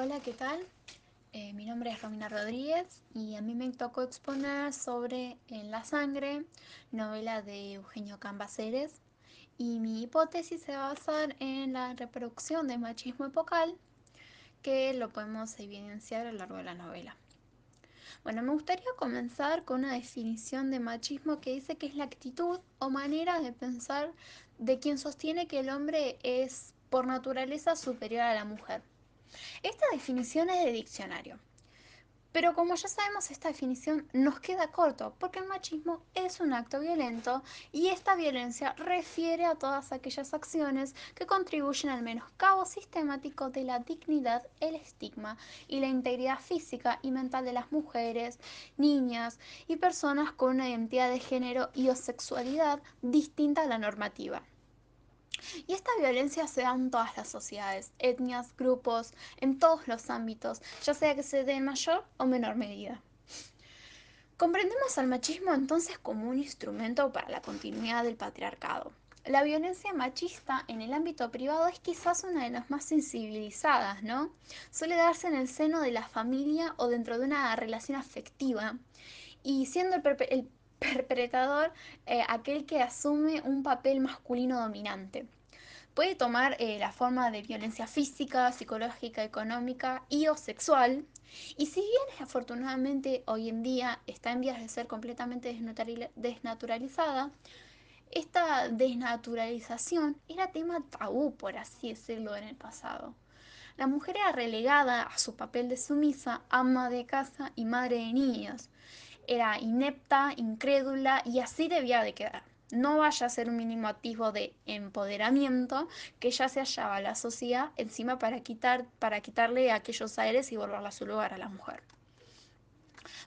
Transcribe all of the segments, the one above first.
Hola, ¿qué tal? Mi nombre es Romina Rodríguez y a mí me tocó exponer sobre En la sangre, novela de Eugenio Cambaceres, y mi hipótesis se va a basar en la reproducción del machismo epocal que lo podemos evidenciar a lo largo de la novela. Bueno, me gustaría comenzar con una definición de machismo que dice que es la actitud o manera de pensar de quien sostiene que el hombre es por naturaleza superior a la mujer. Esta definición es de diccionario. Pero como ya sabemos, esta definición nos queda corto, porque el machismo es un acto violento y esta violencia refiere a todas aquellas acciones que contribuyen al menoscabo sistemático de la dignidad, el estigma y la integridad física y mental de las mujeres, niñas y personas con una identidad de género y o sexualidad distinta a la normativa. Y esta violencia se da en todas las sociedades, etnias, grupos, en todos los ámbitos, ya sea que se dé en mayor o menor medida. Comprendemos al machismo entonces como un instrumento para la continuidad del patriarcado. La violencia machista en el ámbito privado es quizás una de las más sensibilizadas, ¿no? Suele darse en el seno de la familia o dentro de una relación afectiva, y siendo el perpetrador aquel que asume un papel masculino dominante. Puede tomar la forma de violencia física, psicológica, económica y o sexual. Y si bien afortunadamente hoy en día está en vías de ser completamente desnaturalizada, esta desnaturalización era tema tabú, por así decirlo, en el pasado. La mujer era relegada a su papel de sumisa, ama de casa y madre de niños. Era inepta, incrédula y así debía de quedar. No vaya a ser un mínimo atisbo de empoderamiento que ya se hallaba la sociedad encima para quitarle aquellos aires y volverla a su lugar a la mujer.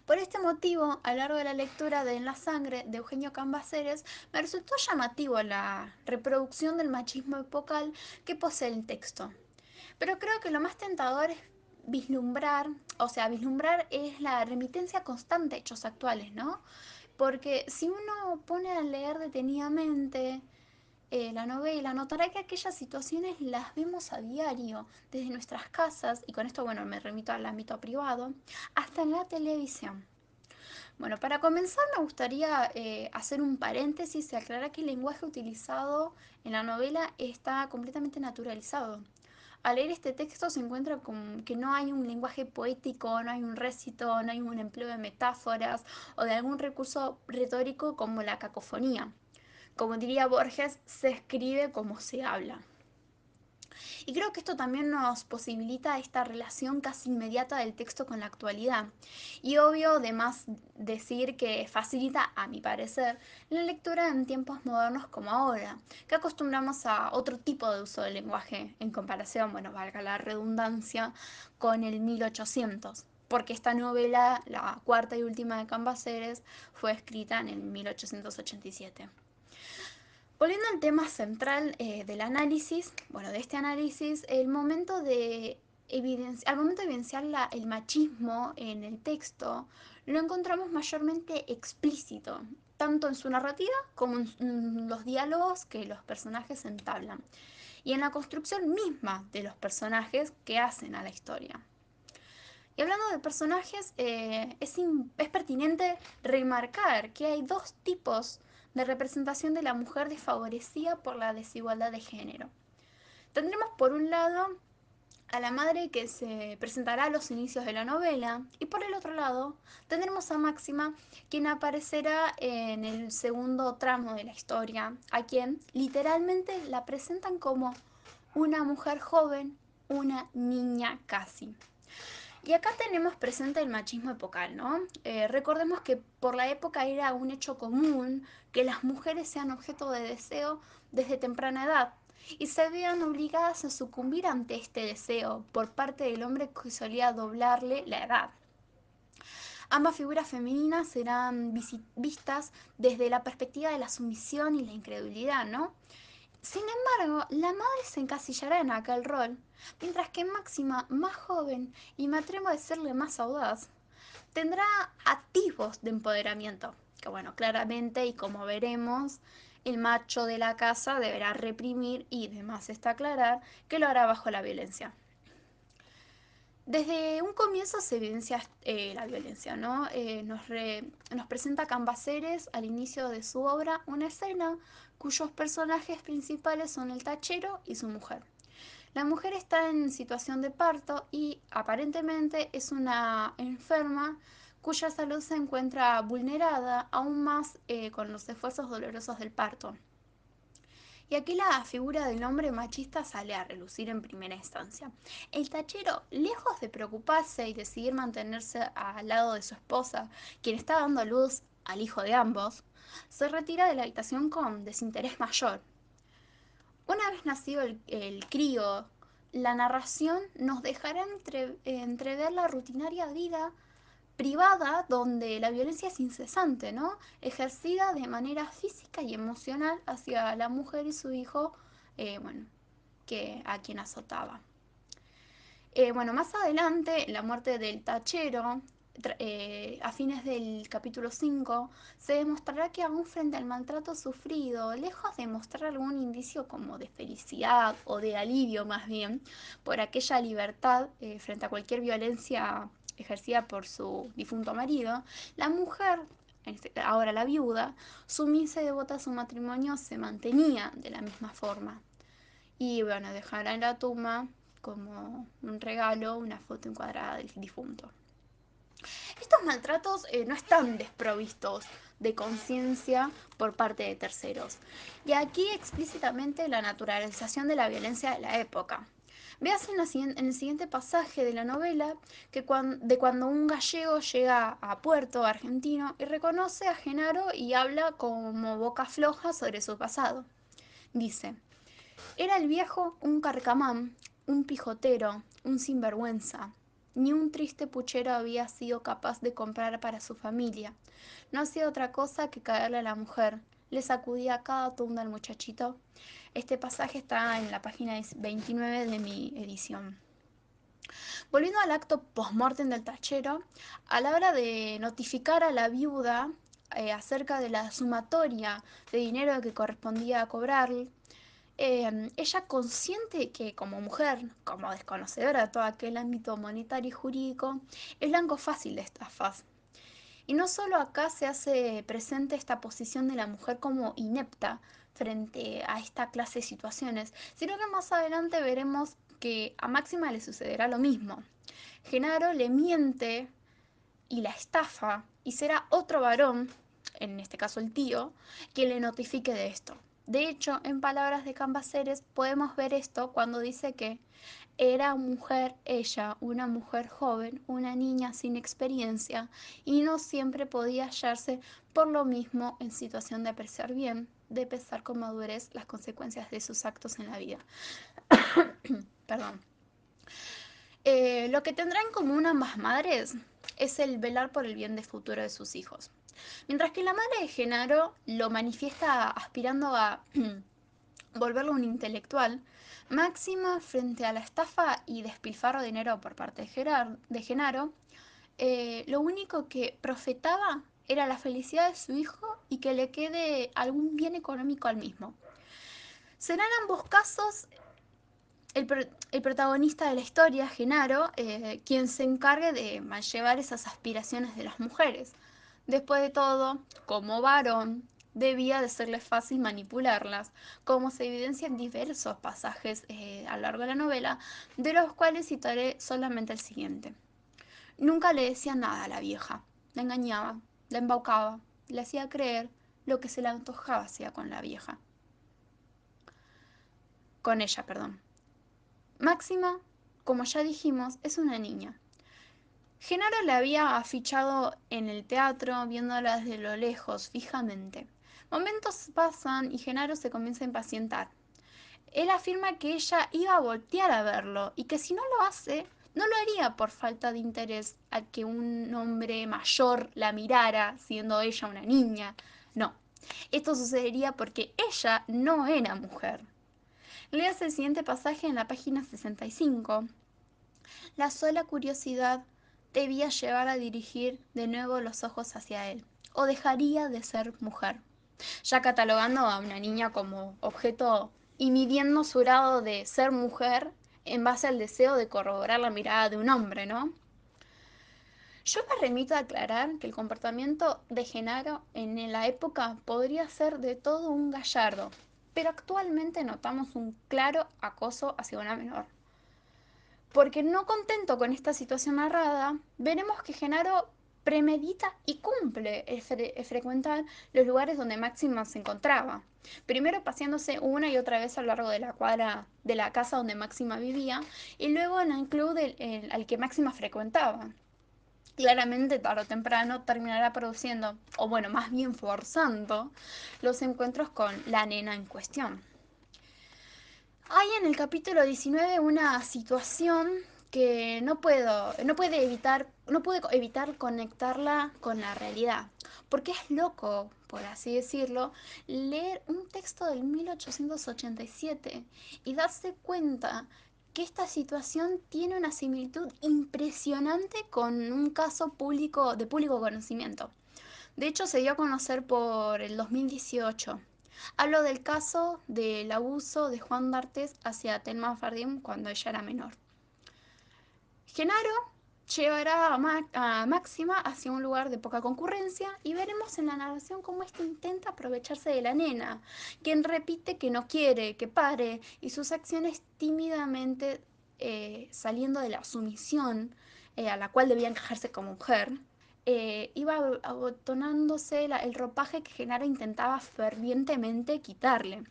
Por este motivo, a lo largo de la lectura de En la sangre de Eugenio Cambaceres, me resultó llamativo la reproducción del machismo epocal que posee el texto. Pero creo que lo más tentador es vislumbrar, o sea, vislumbrar es la remitencia constante a hechos actuales, ¿no? Porque si uno pone a leer detenidamente la novela, notará que aquellas situaciones las vemos a diario, desde nuestras casas, y con esto, bueno, me remito al ámbito privado, hasta en la televisión. Bueno, para comenzar me gustaría hacer un paréntesis y aclarar que el lenguaje utilizado en la novela está completamente naturalizado. Al leer este texto se encuentra con que no hay un lenguaje poético, no hay un récito, no hay un empleo de metáforas o de algún recurso retórico como la cacofonía. Como diría Borges, se escribe como se habla. Y creo que esto también nos posibilita esta relación casi inmediata del texto con la actualidad. Y obvio, además, decir que facilita, a mi parecer, la lectura en tiempos modernos como ahora, que acostumbramos a otro tipo de uso del lenguaje en comparación, bueno, valga la redundancia, con el 1800, porque esta novela, la cuarta y última de Cambaceres, fue escrita en el 1887. Volviendo al tema central del análisis, bueno, de este análisis, al momento de evidenciar el machismo en el texto, lo encontramos mayormente explícito, tanto en su narrativa como en los diálogos que los personajes entablan, y en la construcción misma de los personajes que hacen a la historia. Y hablando de personajes, es pertinente remarcar que hay dos tipos de representación de la mujer desfavorecida por la desigualdad de género. Tendremos por un lado a la madre que se presentará a los inicios de la novela, y por el otro lado tendremos a Máxima, quien aparecerá en el segundo tramo de la historia, a quien literalmente la presentan como una mujer joven, una niña casi. Y acá tenemos presente el machismo epocal, ¿no? Recordemos que por la época era un hecho común que las mujeres sean objeto de deseo desde temprana edad y se vean obligadas a sucumbir ante este deseo por parte del hombre que solía doblarle la edad. Ambas figuras femeninas serán vistas desde la perspectiva de la sumisión y la incredulidad, ¿no? Sin embargo, la madre se encasillará en aquel rol, mientras que Máxima, más joven y me atrevo a decirle más audaz, tendrá atisbos de empoderamiento, que bueno, claramente y como veremos, el macho de la casa deberá reprimir y demás está aclarar que lo hará bajo la violencia. Desde un comienzo se evidencia la violencia, ¿no? Nos presenta Cambaceres al inicio de su obra una escena cuyos personajes principales son el tachero y su mujer. La mujer está en situación de parto y aparentemente es una enferma cuya salud se encuentra vulnerada aún más con los esfuerzos dolorosos del parto. Y aquí la figura del hombre machista sale a relucir en primera instancia. El tachero, lejos de preocuparse y decidir mantenerse al lado de su esposa, quien está dando luz al hijo de ambos, se retira de la habitación con desinterés mayor. Una vez nacido el crío, la narración nos dejará entrever la rutinaria vida privada donde la violencia es incesante, ¿no? Ejercida de manera física y emocional hacia la mujer y su hijo, bueno, a quien azotaba. Bueno, más adelante, la muerte del tachero, a fines del capítulo 5, se demostrará que aún frente al maltrato sufrido, lejos de mostrar algún indicio como de felicidad o de alivio más bien por aquella libertad frente a cualquier violencia ejercida por su difunto marido, la mujer, ahora la viuda, sumisa y devota a su matrimonio, se mantenía de la misma forma. Y bueno, dejará en la tumba como un regalo una foto encuadrada del difunto. Estos maltratos no están desprovistos de conciencia por parte de terceros. Y aquí explícitamente la naturalización de la violencia de la época. Veas en el siguiente pasaje de la novela que de cuando un gallego llega a Puerto argentino y reconoce a Genaro y habla como boca floja sobre su pasado. Dice: era el viejo un carcamán, un pijotero, un sinvergüenza. Ni un triste puchero había sido capaz de comprar para su familia. No hacía otra cosa que caerle a la mujer. Le sacudía cada tunda al muchachito. Este pasaje está en la página 29 de mi edición. Volviendo al acto post-mortem del tachero, a la hora de notificar a la viuda acerca de la sumatoria de dinero que correspondía a cobrar, ella consciente que como mujer, como desconocedora de todo aquel ámbito monetario y jurídico, es blanco fácil de estafas. Y no solo acá se hace presente esta posición de la mujer como inepta frente a esta clase de situaciones, sino que más adelante veremos que a Máxima le sucederá lo mismo. Genaro le miente y la estafa y será otro varón, en este caso el tío, quien le notifique de esto. De hecho, en palabras de Cambaceres podemos ver esto cuando dice que era mujer ella, una mujer joven, una niña sin experiencia y no siempre podía hallarse por lo mismo en situación de apreciar bien, de pesar con madurez las consecuencias de sus actos en la vida. Perdón. Lo que tendrán en común ambas madres es el velar por el bien de futuro de sus hijos. Mientras que la madre de Genaro lo manifiesta aspirando a volverlo un intelectual, Máxima, frente a la estafa y despilfarro de dinero por parte de Genaro, lo único que profetaba era la felicidad de su hijo y que le quede algún bien económico al mismo. Serán ambos casos el protagonista de la historia, Genaro, quien se encargue de llevar esas aspiraciones de las mujeres. Después de todo, como varón, debía de serle fácil manipularlas, como se evidencia en diversos pasajes a lo largo de la novela, de los cuales citaré solamente el siguiente. Nunca le decía nada a la vieja, la engañaba, la embaucaba, le hacía creer lo que se le antojaba hacía con la vieja. Con ella, perdón. Máxima, como ya dijimos, es una niña. Genaro la había afichado en el teatro, viéndola desde lo lejos, fijamente. Momentos pasan y Genaro se comienza a impacientar. Él afirma que ella iba a voltear a verlo y que si no lo hace, no lo haría por falta de interés a que un hombre mayor la mirara, siendo ella una niña. No, esto sucedería porque ella no era mujer. Leas el siguiente pasaje en la página 65. La sola curiosidad debía llevar a dirigir de nuevo los ojos hacia él, o dejaría de ser mujer, ya catalogando a una niña como objeto y midiendo su grado de ser mujer en base al deseo de corroborar la mirada de un hombre, ¿no? Yo me remito a aclarar que el comportamiento de Genaro en la época podría ser de todo un gallardo, pero actualmente notamos un claro acoso hacia una menor. Porque no contento con esta situación narrada, veremos que Genaro premedita y cumple el frecuentar los lugares donde Máxima se encontraba. Primero paseándose una y otra vez a lo largo de la cuadra de la casa donde Máxima vivía y luego en el club al que Máxima frecuentaba. Claramente, tarde o temprano, terminará produciendo, o bueno, más bien forzando, los encuentros con la nena en cuestión. Hay en el capítulo 19 una situación que no pude evitar conectarla con la realidad. Porque es loco, por así decirlo, leer un texto del 1887 y darse cuenta que esta situación tiene una similitud impresionante con un caso público de público conocimiento. De hecho, se dio a conocer por el 2018. Hablo del caso del abuso de Juan D'Artes hacia Thelma Fardín cuando ella era menor. Genaro llevará a Máxima hacia un lugar de poca concurrencia y veremos en la narración cómo éste intenta aprovecharse de la nena, quien repite que no quiere, que pare, y sus acciones tímidamente saliendo de la sumisión a la cual debía encajarse como mujer, iba abotonándose el ropaje que Genaro intentaba fervientemente quitarle.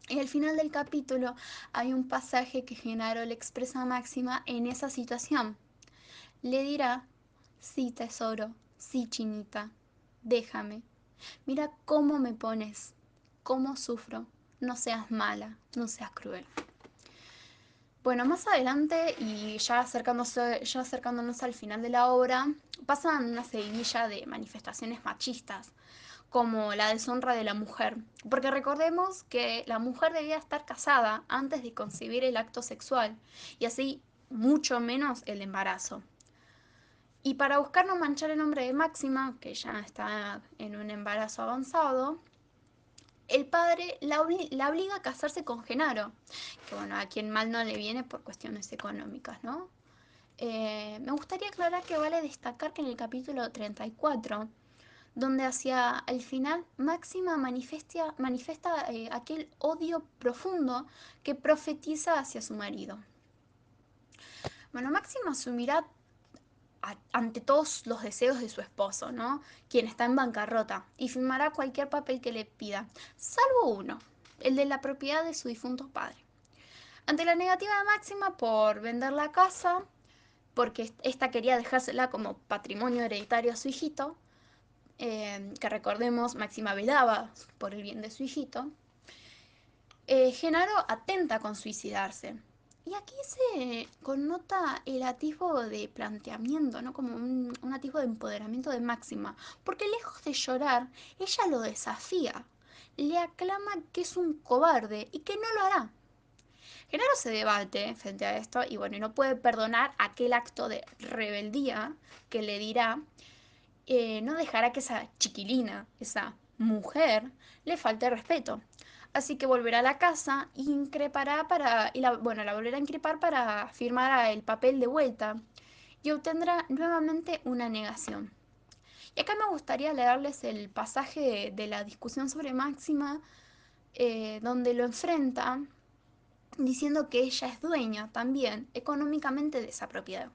Y al final del capítulo hay un pasaje que Genaro le expresa a Máxima en esa situación. Le dirá, sí tesoro, sí chinita, déjame. Mira cómo me pones, cómo sufro. No seas mala, no seas cruel. Bueno, más adelante y ya acercándonos al final de la obra, pasan una seguidilla de manifestaciones machistas, como la deshonra de la mujer. Porque recordemos que la mujer debía estar casada antes de concebir el acto sexual, y así mucho menos el embarazo. Y para buscar no manchar el nombre de Máxima, que ya está en un embarazo avanzado, el padre la obliga a casarse con Genaro, que bueno, a quien mal no le viene por cuestiones económicas, ¿no? Me gustaría aclarar que vale destacar que en el capítulo 34, donde hacia el final Máxima manifiesta aquel odio profundo que profetiza hacia su marido. Bueno, Máxima asumirá ante todos los deseos de su esposo, ¿no? Quien está en bancarrota, y firmará cualquier papel que le pida, salvo uno, el de la propiedad de su difunto padre. Ante la negativa de Máxima por vender la casa, porque ésta quería dejársela como patrimonio hereditario a su hijito, que recordemos, Máxima velaba por el bien de su hijito, Genaro atenta con suicidarse. Y aquí se connota el atisbo de planteamiento, ¿no? Como un atisbo de empoderamiento de Máxima. Porque lejos de llorar, ella lo desafía. Le aclama que es un cobarde y que no lo hará. Genaro se debate frente a esto y bueno, y no puede perdonar aquel acto de rebeldía que le dirá, no dejará que esa chiquilina, esa mujer, le falte respeto. Así que volverá a la casa y increpará bueno, la volverá a increpar para firmar el papel de vuelta y obtendrá nuevamente una negación. Y acá me gustaría leerles el pasaje de la discusión sobre Máxima, donde lo enfrenta diciendo que ella es dueña también económicamente de esa propiedad.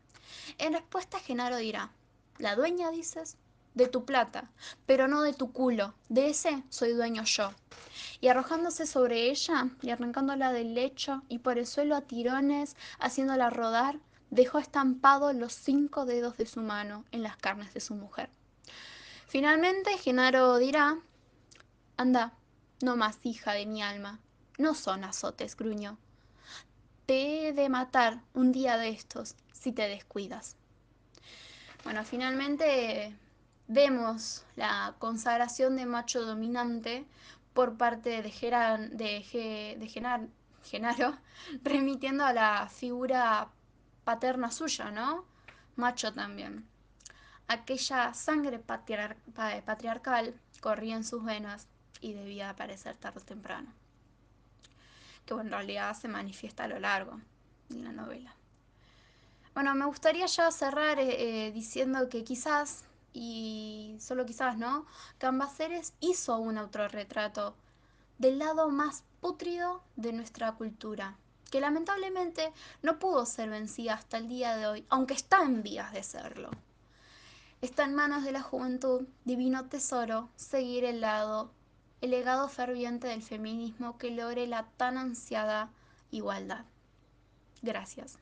En respuesta, Genaro dirá, ¿la dueña dices? De tu plata, pero no de tu culo, de ese soy dueño yo. Y arrojándose sobre ella y arrancándola del lecho y por el suelo a tirones, haciéndola rodar, dejó estampados los 5 dedos de su mano en las carnes de su mujer. Finalmente, Genaro dirá, anda, no más hija de mi alma, no son azotes, gruñó. Te he de matar un día de estos si te descuidas. Bueno, finalmente vemos la consagración de macho dominante por parte de Genaro, remitiendo a la figura paterna suya, ¿no? Macho también. Aquella sangre patriarcal corría en sus venas y debía aparecer tarde o temprano. Que bueno, en realidad se manifiesta a lo largo en la novela. Bueno, me gustaría ya cerrar diciendo que quizás, y solo quizás, ¿no? Cambaceres hizo un autorretrato del lado más pútrido de nuestra cultura, que lamentablemente no pudo ser vencida hasta el día de hoy, aunque está en vías de serlo. Está en manos de la juventud, divino tesoro, seguir el legado ferviente del feminismo que logre la tan ansiada igualdad. Gracias.